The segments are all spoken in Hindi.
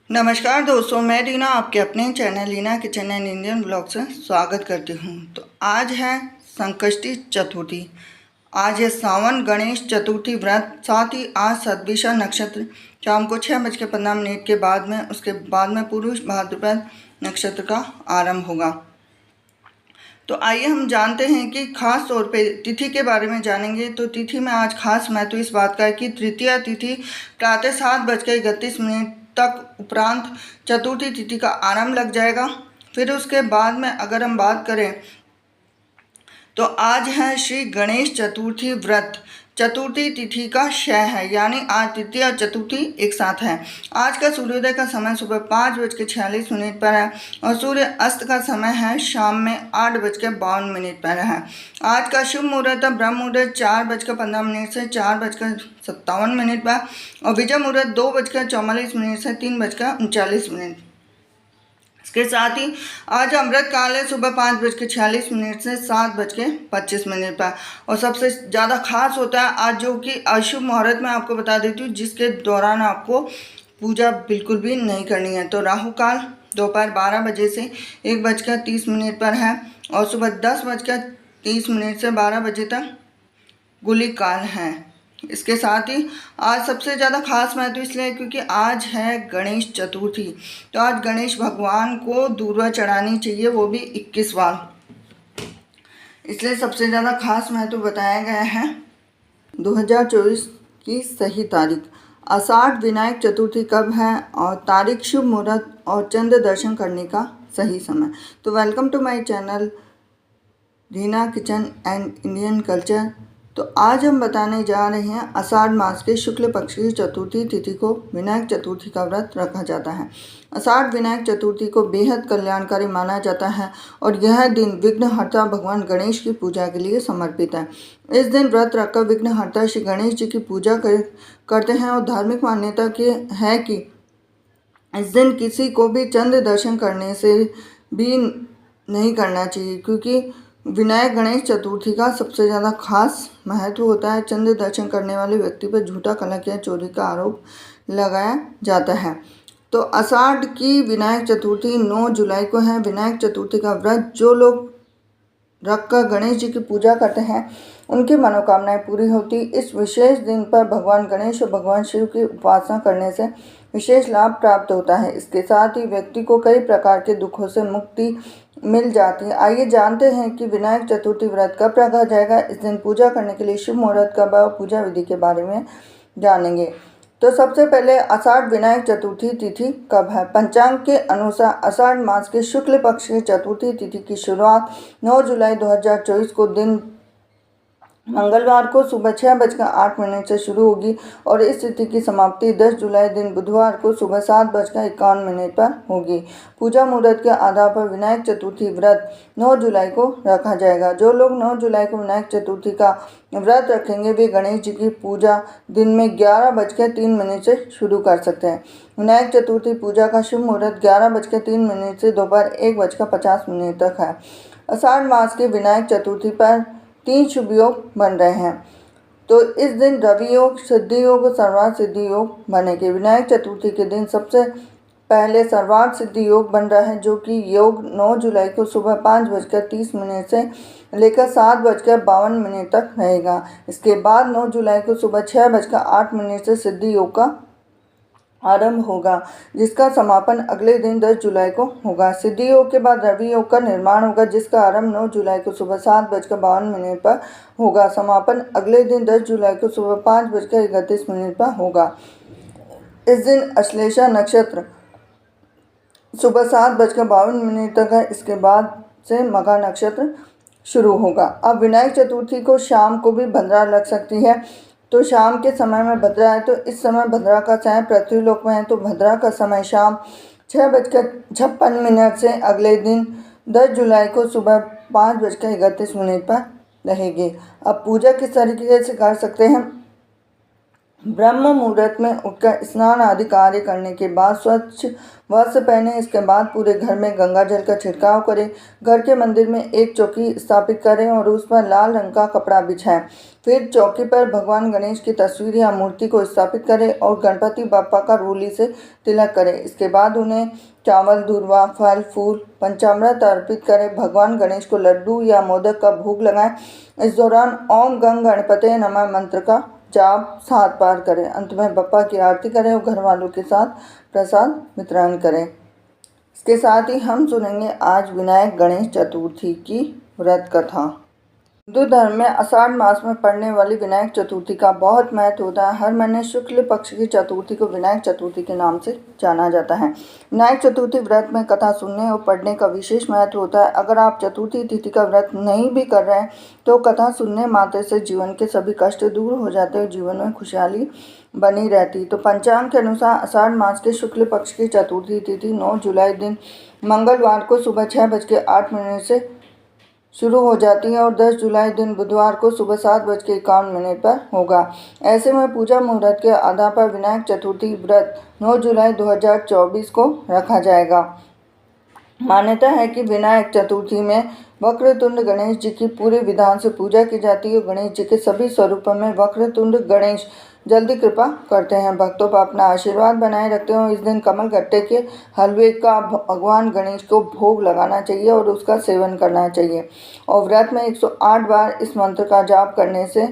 नमस्कार दोस्तों, मैं रीना आपके अपने channel Reena kitchen and Indian blog से स्वागत करती हूँ। तो आज है संकष्टी चतुर्थी। आज है सावन गणेश चतुर्थी व्रत। साथ ही आज सतभिषा नक्षत्र शाम को 6:15 के बाद में उसके बाद में पुरुष भाद्रपद नक्षत्र का आरंभ होगा। तो आइए हम जानते हैं कि खास तौर पे तिथि के बारे में जानेंगे। तो तिथि में आज खास महत्व इस बात का है कि तृतीया तिथि प्रातः 7:31 तक उपरांत चतुर्थी तिथि का आरंभ लग जाएगा। फिर उसके बाद में अगर हम बात करें तो आज है श्री गणेश चतुर्थी व्रत। चतुर्थी तिथि का क्षय है, यानी आज तृतीया और चतुर्थी एक साथ है। आज का सूर्योदय का समय सुबह 5:46 पर है और सूर्य अस्त का समय है शाम में 8:52 पर है। आज का शुभ मुहूर्त ब्रह्म मुहूर्त 4:15 से 4:57 पर और विजय मुहूर्त 2:44 से 3:39। इसके साथ ही आज अमृत काल है सुबह 5:46 से 7:25 पर। और सबसे ज़्यादा खास होता है आज, जो कि अशुभ मुहूर्त में आपको बता देती हूँ, जिसके दौरान आपको पूजा बिल्कुल भी नहीं करनी है। तो राहु काल दोपहर 12 बजे से 1:30 पर है और सुबह 10:30 से 12 बजे तक गुलिक काल है। इसके साथ ही आज सबसे ज़्यादा खास महत्व इसलिए क्योंकि आज है गणेश चतुर्थी। तो आज गणेश भगवान को दूर्वा चढ़ानी चाहिए, वो भी 21 बार। इसलिए सबसे ज़्यादा खास महत्व बताया गया है 2024 की सही तारीख। आषाढ़ विनायक चतुर्थी कब है और तारीख, शुभ मुहूर्त और चंद्र दर्शन करने का सही समय। तो welcome to my channel Reena kitchen and Indian culture. तो आज हम बताने जा रहे हैं आषाढ़ मास के शुक्ल पक्ष की चतुर्थी तिथि को विनायक चतुर्थी का व्रत रखा जाता है। आषाढ़ विनायक चतुर्थी को बेहद कल्याणकारी माना जाता है और यह दिन विघ्नहर्ता भगवान गणेश की पूजा के लिए समर्पित है। इस दिन व्रत रखकर विघ्नहर्ता श्री गणेश जी की पूजा करते हैं और धार्मिक मान्यता की है कि इस दिन किसी को भी चंद्र दर्शन करने से भी नहीं करना चाहिए, क्योंकि विनायक गणेश चतुर्थी का सबसे ज़्यादा खास महत्व होता है। चंद्र दर्शन करने वाले व्यक्ति पर झूठा कलंक या चोरी का आरोप लगाया जाता है। तो आषाढ़ की विनायक चतुर्थी 9 जुलाई को है। विनायक चतुर्थी का व्रत जो लोग रखकर गणेश जी की पूजा करते हैं उनकी मनोकामनाएं पूरी होती। इस विशेष दिन पर भगवान गणेश और भगवान शिव की उपासना करने से विशेष लाभ प्राप्त होता है। इसके साथ ही व्यक्ति को कई प्रकार के दुखों से मुक्ति मिल जाती है। आइए जानते हैं कि विनायक चतुर्थी व्रत कब रखा जाएगा, इस दिन पूजा करने के लिए शुभ मुहूर्त कब है और पूजा विधि के बारे में जानेंगे। तो सबसे पहले आषाढ़ विनायक चतुर्थी तिथि कब है। पंचांग के अनुसार आषाढ़ मास के शुक्ल पक्ष की चतुर्थी तिथि की शुरुआत 9 जुलाई 2024 को दिन मंगलवार को सुबह 6:08 से शुरू होगी और इस तिथि की समाप्ति 10 जुलाई दिन बुधवार को सुबह 7:51 पर होगी। पूजा मुहूर्त के आधार पर विनायक चतुर्थी व्रत 9 जुलाई को रखा जाएगा। जो लोग 9 जुलाई को विनायक चतुर्थी का व्रत रखेंगे वे गणेश जी की पूजा दिन में 11:03 से शुरू कर सकते हैं। विनायक चतुर्थी पूजा का शुभ मुहूर्त 11:03 से दोपहर 1:50 तक है। आषाढ़ मास के विनायक चतुर्थी पर 3 शुभ योग बन रहे हैं। तो इस दिन रवि योग, सिद्धि योग और सर्वार्थ सिद्धि योग बनेंगे। विनायक चतुर्थी के दिन सबसे पहले सर्वार्थ सिद्धि योग बन रहा है, जो कि योग 9 जुलाई को सुबह 5:30 से लेकर 7:52 तक रहेगा। इसके बाद 9 जुलाई को सुबह 6:08 से सिद्धि योग का आरंभ होगा, जिसका समापन अगले दिन 10 जुलाई को होगा। सिद्धि योग के बाद रवि योग का निर्माण होगा, जिसका आरंभ 9 जुलाई को सुबह 7:52 पर होगा। समापन अगले दिन 10 जुलाई को सुबह 5:31 पर होगा। इस दिन अश्लेषा नक्षत्र सुबह 7:52 तक है। इसके बाद से मघा नक्षत्र शुरू होगा। अब विनायक चतुर्थी को शाम को भी भद्रा लग सकती है। तो शाम के समय में भद्रा है, तो इस समय भद्रा का चाहे पृथ्वीलोक में है तो भद्रा का समय शाम 6:56 से अगले दिन 10 जुलाई को सुबह 5:31 पर रहेगी। अब पूजा किस तरीके से कर सकते हैं ब्रह्म मुहूर्त में उठकर स्नान आदि कार्य करने के बाद स्वच्छ वस्त्र पहने। इसके बाद पूरे घर में गंगा जल का छिड़काव करें। घर के मंदिर में एक चौकी स्थापित करें और उस पर लाल रंग का कपड़ा बिछाएं। फिर चौकी पर भगवान गणेश की तस्वीर या मूर्ति को स्थापित करें और गणपति बप्पा का रूली से तिलक करें। इसके बाद उन्हें चावल, दूर्वा, फल, फूल, पंचामृत अर्पित करें। भगवान गणेश को लड्डू या मोदक का भोग लगाएं। इस दौरान ओम गंग गणपते नमः मंत्र का जाप 7 बार करें। अंत में बप्पा की आरती करें और घर वालों के साथ प्रसाद वितरण करें। इसके साथ ही हम सुनेंगे आज विनायक गणेश चतुर्थी की व्रत कथा। हिंदू धर्म में आषाढ़ मास में पड़ने वाली विनायक चतुर्थी का बहुत महत्व होता है। हर महीने शुक्ल पक्ष की चतुर्थी को विनायक चतुर्थी के नाम से जाना जाता है। विनायक चतुर्थी व्रत में कथा सुनने और पढ़ने का विशेष महत्व होता है। अगर आप चतुर्थी तिथि का व्रत नहीं भी कर रहे हैं तो कथा सुनने मात्र से जीवन के सभी कष्ट दूर हो जाते हैं, जीवन में खुशहाली बनी रहती। तो पंचांग के अनुसार आषाढ़ मास के शुक्ल पक्ष की चतुर्थी तिथि 9 जुलाई दिन मंगलवार को सुबह 6:08 से शुरू हो जाती है और 10 जुलाई दिन बुधवार को सुबह 7:51 पर होगा। ऐसे में पूजा मुहूर्त के आधार पर विनायक चतुर्थी व्रत 9 जुलाई 2024 को रखा जाएगा। मान्यता है कि विनायक चतुर्थी में वक्रतुंड गणेश जी की पूरे विधान से पूजा की जाती है। गणेश जी के सभी स्वरूपों में वक्रतुंड गणेश जल्दी कृपा करते हैं, भक्तों पर अपना आशीर्वाद बनाए रखते हैं। इस दिन कमल गट्टे के हलवे का भगवान गणेश को भोग लगाना चाहिए और उसका सेवन करना चाहिए। और व्रत में 108 बार इस मंत्र का जाप करने से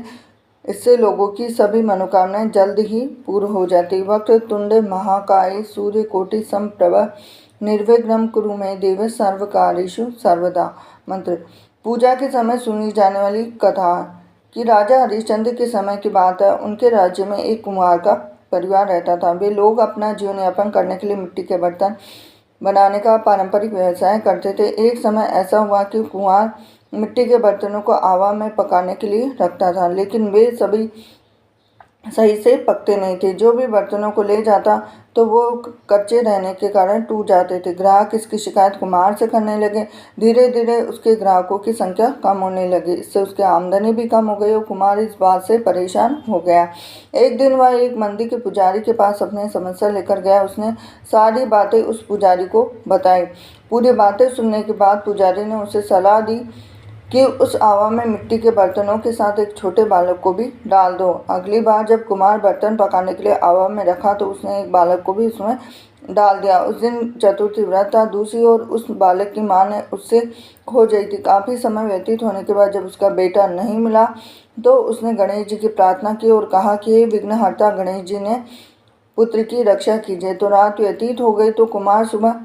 इससे लोगों की सभी मनोकामनाएं जल्द ही पूर्ण हो जाती। वक्रतुंड महाकाय सूर्यकोटि समप्रभ निर्विघ्नं कुरु मे देव सर्वकार्येषु सर्वदा मंत्र। पूजा के समय सुनी जाने वाली कथा कि राजा हरिश्चंद्र के समय की बात है। उनके राज्य में एक कुम्हार का परिवार रहता था। वे लोग अपना जीवन यापन करने के लिए मिट्टी के बर्तन बनाने का पारंपरिक व्यवसाय करते थे। एक समय ऐसा हुआ कि कुम्हार मिट्टी के बर्तनों को आवा में पकाने के लिए रखता था, लेकिन वे सभी सही से पकते नहीं थे। जो भी बर्तनों को ले जाता तो वो कच्चे रहने के कारण टूट जाते थे। ग्राहक इसकी शिकायत कुम्हार से करने लगे। धीरे धीरे उसके ग्राहकों की संख्या कम होने लगी। इससे उसकी आमदनी भी कम हो गई और कुम्हार इस बात से परेशान हो गया। एक दिन वह एक मंदिर के पुजारी के पास अपनी समस्या लेकर गया। उसने सारी बातें उस पुजारी को बताई। पूरी बातें सुनने के बाद पुजारी ने उसे सलाह दी कि उस आवा में मिट्टी के बर्तनों के साथ एक छोटे बालक को भी डाल दो। अगली बार जब कुम्हार बर्तन पकाने के लिए आवा में रखा तो उसने एक बालक को भी उसमें डाल दिया। उस दिन चतुर्थी व्रत था। दूसरी ओर उस बालक की मां ने उससे खो गई थी। काफ़ी समय व्यतीत होने के बाद जब उसका बेटा नहीं मिला तो उसने गणेश जी की प्रार्थना की और कहा कि हे विघ्नहर्ता गणेश जी ने पुत्र की रक्षा कीजिए। तो रात व्यतीत हो गई तो कुम्हार सुबह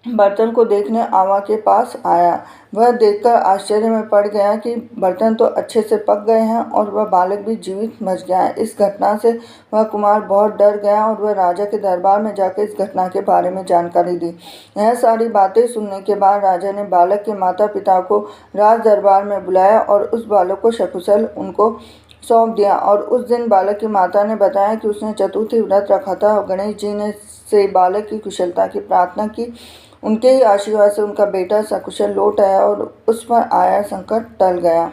बर्तन को देखने आवा के पास आया। वह देखकर आश्चर्य में पड़ गया कि बर्तन तो अच्छे से पक गए हैं और वह बालक भी जीवित बच गया है। इस घटना से वह कुमार बहुत डर गया और वह राजा के दरबार में जाकर इस घटना के बारे में जानकारी दी। यह सारी बातें सुनने के बाद राजा ने बालक के माता पिता को राज दरबार में बुलाया और उस बालक को सकुशल उनको सौंप दिया। और उस दिन बालक की माता ने बताया कि उसने चतुर्थी व्रत रखा था और गणेश जी ने से बालक की कुशलता की प्रार्थना की। उनके ही आशीर्वाद से उनका बेटा सकुशल लौट आया और उस पर आया संकट टल गया।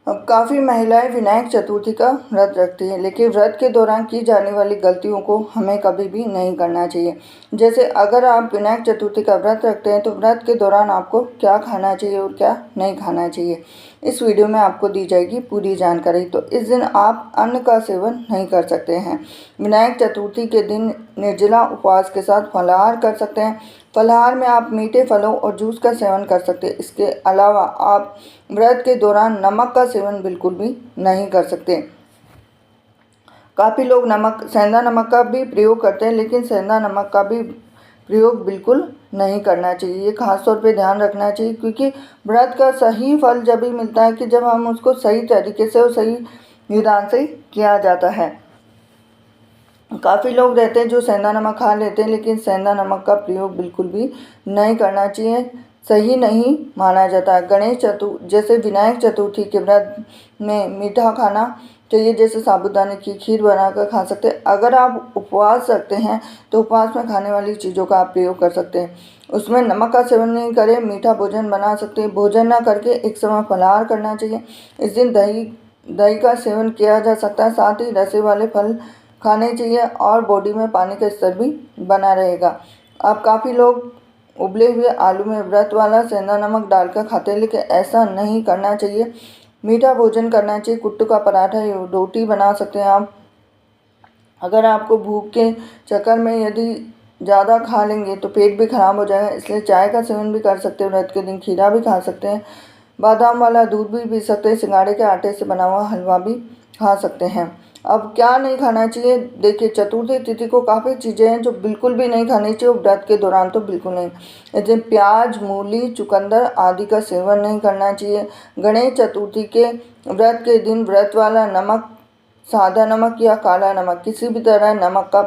अब काफ़ी महिलाएं विनायक चतुर्थी का व्रत रखती हैं, लेकिन व्रत के दौरान की जाने वाली गलतियों को हमें कभी भी नहीं करना चाहिए। जैसे अगर आप विनायक चतुर्थी का व्रत रखते हैं तो व्रत के दौरान आपको क्या खाना चाहिए और क्या नहीं खाना चाहिए, इस वीडियो में आपको दी जाएगी पूरी जानकारी। तो इस दिन आप अन्न का सेवन नहीं कर सकते हैं। विनायक चतुर्थी के दिन निर्जला उपवास के साथ फलाहार कर सकते हैं। फलाहार में आप मीठे फलों और जूस का सेवन कर सकते हैं। इसके अलावा आप व्रत के दौरान नमक का सेवन बिल्कुल भी नहीं कर सकते। काफ़ी लोग सेंधा नमक का भी प्रयोग करते हैं, लेकिन सेंधा नमक का भी प्रयोग बिल्कुल नहीं करना चाहिए। ये खास तौर पे ध्यान रखना चाहिए, क्योंकि व्रत का सही फल जब ही मिलता है कि जब हम उसको सही तरीके से और सही विधान से किया जाता है। काफ़ी लोग रहते हैं जो सेंधा नमक खा लेते हैं, लेकिन सेंधा नमक का प्रयोग बिल्कुल भी नहीं करना चाहिए, सही नहीं माना जाता है। जैसे विनायक चतुर्थी के व्रत में मीठा खाना चाहिए, जैसे साबूदाने की खीर बनाकर खा सकते हैं। अगर आप उपवास रखते हैं तो उपवास में खाने वाली चीज़ों का आप प्रयोग कर सकते हैं। उसमें नमक का सेवन नहीं करें, मीठा भोजन बना सकते हैं। भोजन ना करके एक समय फलाहार करना चाहिए। इस दिन दही दही का सेवन किया जा सकता है। साथ ही रसे वाले फल खाने चाहिए और बॉडी में पानी का स्तर भी बना रहेगा। अब काफ़ी लोग उबले हुए आलू में व्रत वाला सेंधा नमक डालकर खाते हैं, लेकिन ऐसा नहीं करना चाहिए। मीठा भोजन करना चाहिए। कुट्टू का पराठा या रोटी बना सकते हैं आप। अगर आपको भूख के चक्कर में यदि ज़्यादा खा लेंगे तो पेट भी खराब हो जाएगा, इसलिए चाय का सेवन भी कर सकते हैं। व्रत के दिन खीरा भी खा सकते हैं, बादाम वाला दूध भी पी सकते हैं, सिंघाड़े के आटे से बना हुआ हलवा भी खा सकते हैं। अब क्या नहीं खाना चाहिए, देखिए चतुर्थी तिथि को काफ़ी चीज़ें हैं जो बिल्कुल भी नहीं खानी चाहिए, व्रत के दौरान तो बिल्कुल नहीं। जैसे प्याज, मूली, चुकंदर आदि का सेवन नहीं करना चाहिए। गणेश चतुर्थी के व्रत के दिन व्रत वाला नमक, सादा नमक या काला नमक, किसी भी तरह नमक का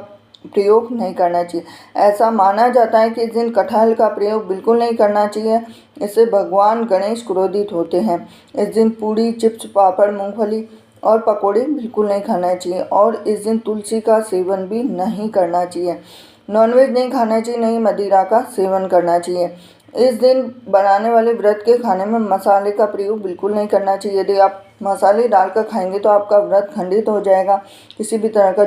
प्रयोग नहीं करना चाहिए। ऐसा माना जाता है कि इस दिन कटहल का प्रयोग बिल्कुल नहीं करना चाहिए, इससे भगवान गणेश क्रोधित होते हैं। इस दिन पूड़ी, चिप्स, पापड़, मूंगफली और पकोड़े बिल्कुल नहीं खाना चाहिए और इस दिन तुलसी का सेवन भी नहीं करना चाहिए। नॉनवेज नहीं खाना चाहिए, नहीं मदिरा का सेवन करना चाहिए। इस दिन बनाने वाले व्रत के खाने में मसाले का प्रयोग बिल्कुल नहीं करना चाहिए। यदि आप मसाले डालकर खाएंगे तो आपका व्रत खंडित हो जाएगा। किसी भी तरह का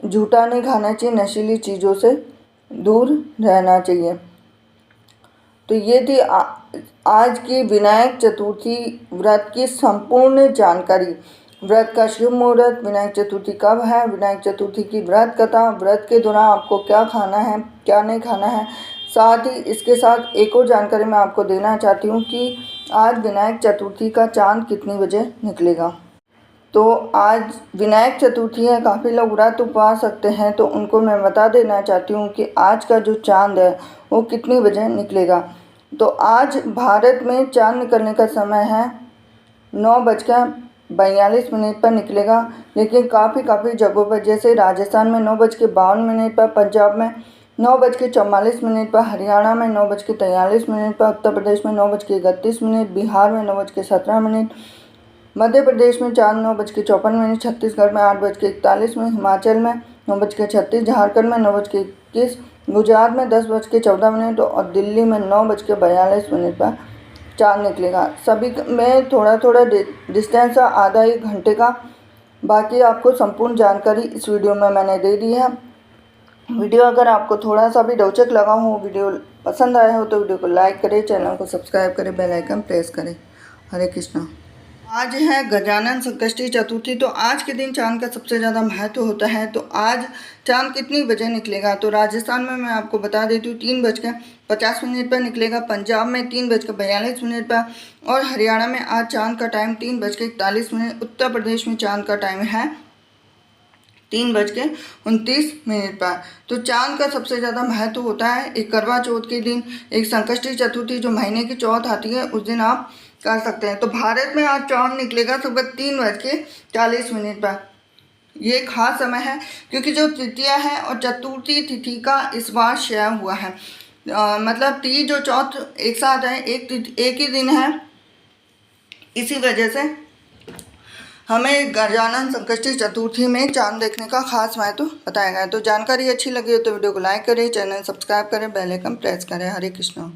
झूठा नहीं खाना चाहिए। नशीली चीज़ों से दूर रहना चाहिए। तो ये थी आज की विनायक चतुर्थी व्रत की संपूर्ण जानकारी। व्रत का शुभ मुहूर्त, विनायक चतुर्थी कब है, विनायक चतुर्थी की व्रत कथा, व्रत के दौरान आपको क्या खाना है, क्या नहीं खाना है। साथ ही इसके साथ एक और जानकारी मैं आपको देना चाहती हूँ कि आज विनायक चतुर्थी का चाँद कितने बजे निकलेगा। तो आज विनायक चतुर्थी है, काफ़ी लोग व्रत उपवास रखते हैं, तो उनको मैं बता देना चाहती हूँ कि आज का जो चाँद है वो कितनी बजे निकलेगा। तो आज भारत में चाँद निकलने का समय है 9:42 पर निकलेगा, लेकिन काफ़ी जगहों पर जैसे राजस्थान में 9:52 पर, पंजाब में 9:44 पर, हरियाणा में 9:43 पर, उत्तर प्रदेश में 9:31, बिहार में 9:17, मध्य प्रदेश में चाँद 9:54, छत्तीसगढ़ में 8:41, हिमाचल में 9:36, झारखंड में 9:21, गुजरात में 10:14 और दिल्ली में 9:42 पर चाँद निकलेगा। सभी में थोड़ा डिस्टेंस है, आधा 1 घंटे का। बाकी आपको संपूर्ण जानकारी इस वीडियो में मैंने दे दी है। वीडियो अगर आपको थोड़ा सा भी रोचक लगा हो, वीडियो पसंद आया हो तो वीडियो को लाइक करें, चैनल को सब्सक्राइब करें, बेल आइकन प्रेस करें। हरे कृष्णा। आज है गजानन संकष्टी चतुर्थी। तो आज के दिन चांद का सबसे ज़्यादा महत्व होता है। तो आज चांद कितनी बजे निकलेगा, तो राजस्थान में मैं आपको बता देती हूँ 3:50 पर निकलेगा, पंजाब में 3:42 पर और हरियाणा में आज चांद का टाइम 3:41, उत्तर प्रदेश में चांद का टाइम है 3:29 पर। तो चांद का सबसे ज़्यादा महत्व होता है। एक करवा चौथ के दिन, एक संकष्टी चतुर्थी जो महीने की चौथ आती है, उस दिन आप कर सकते हैं। तो भारत में आज चांद निकलेगा सुबह 3:40 पर। ये खास समय है क्योंकि जो तृतीया है और चतुर्थी तिथि का इस बार क्षय हुआ है। मतलब तीज और चौथ एक साथ है, एक ही दिन है। इसी वजह से हमें गजानन संकष्टी चतुर्थी में चांद देखने का खास महत्व बताया गया है। तो जानकारी अच्छी लगी हो तो वीडियो को लाइक करें, चैनल सब्सक्राइब करें, बेल आइकन प्रेस करें। हरे कृष्णा।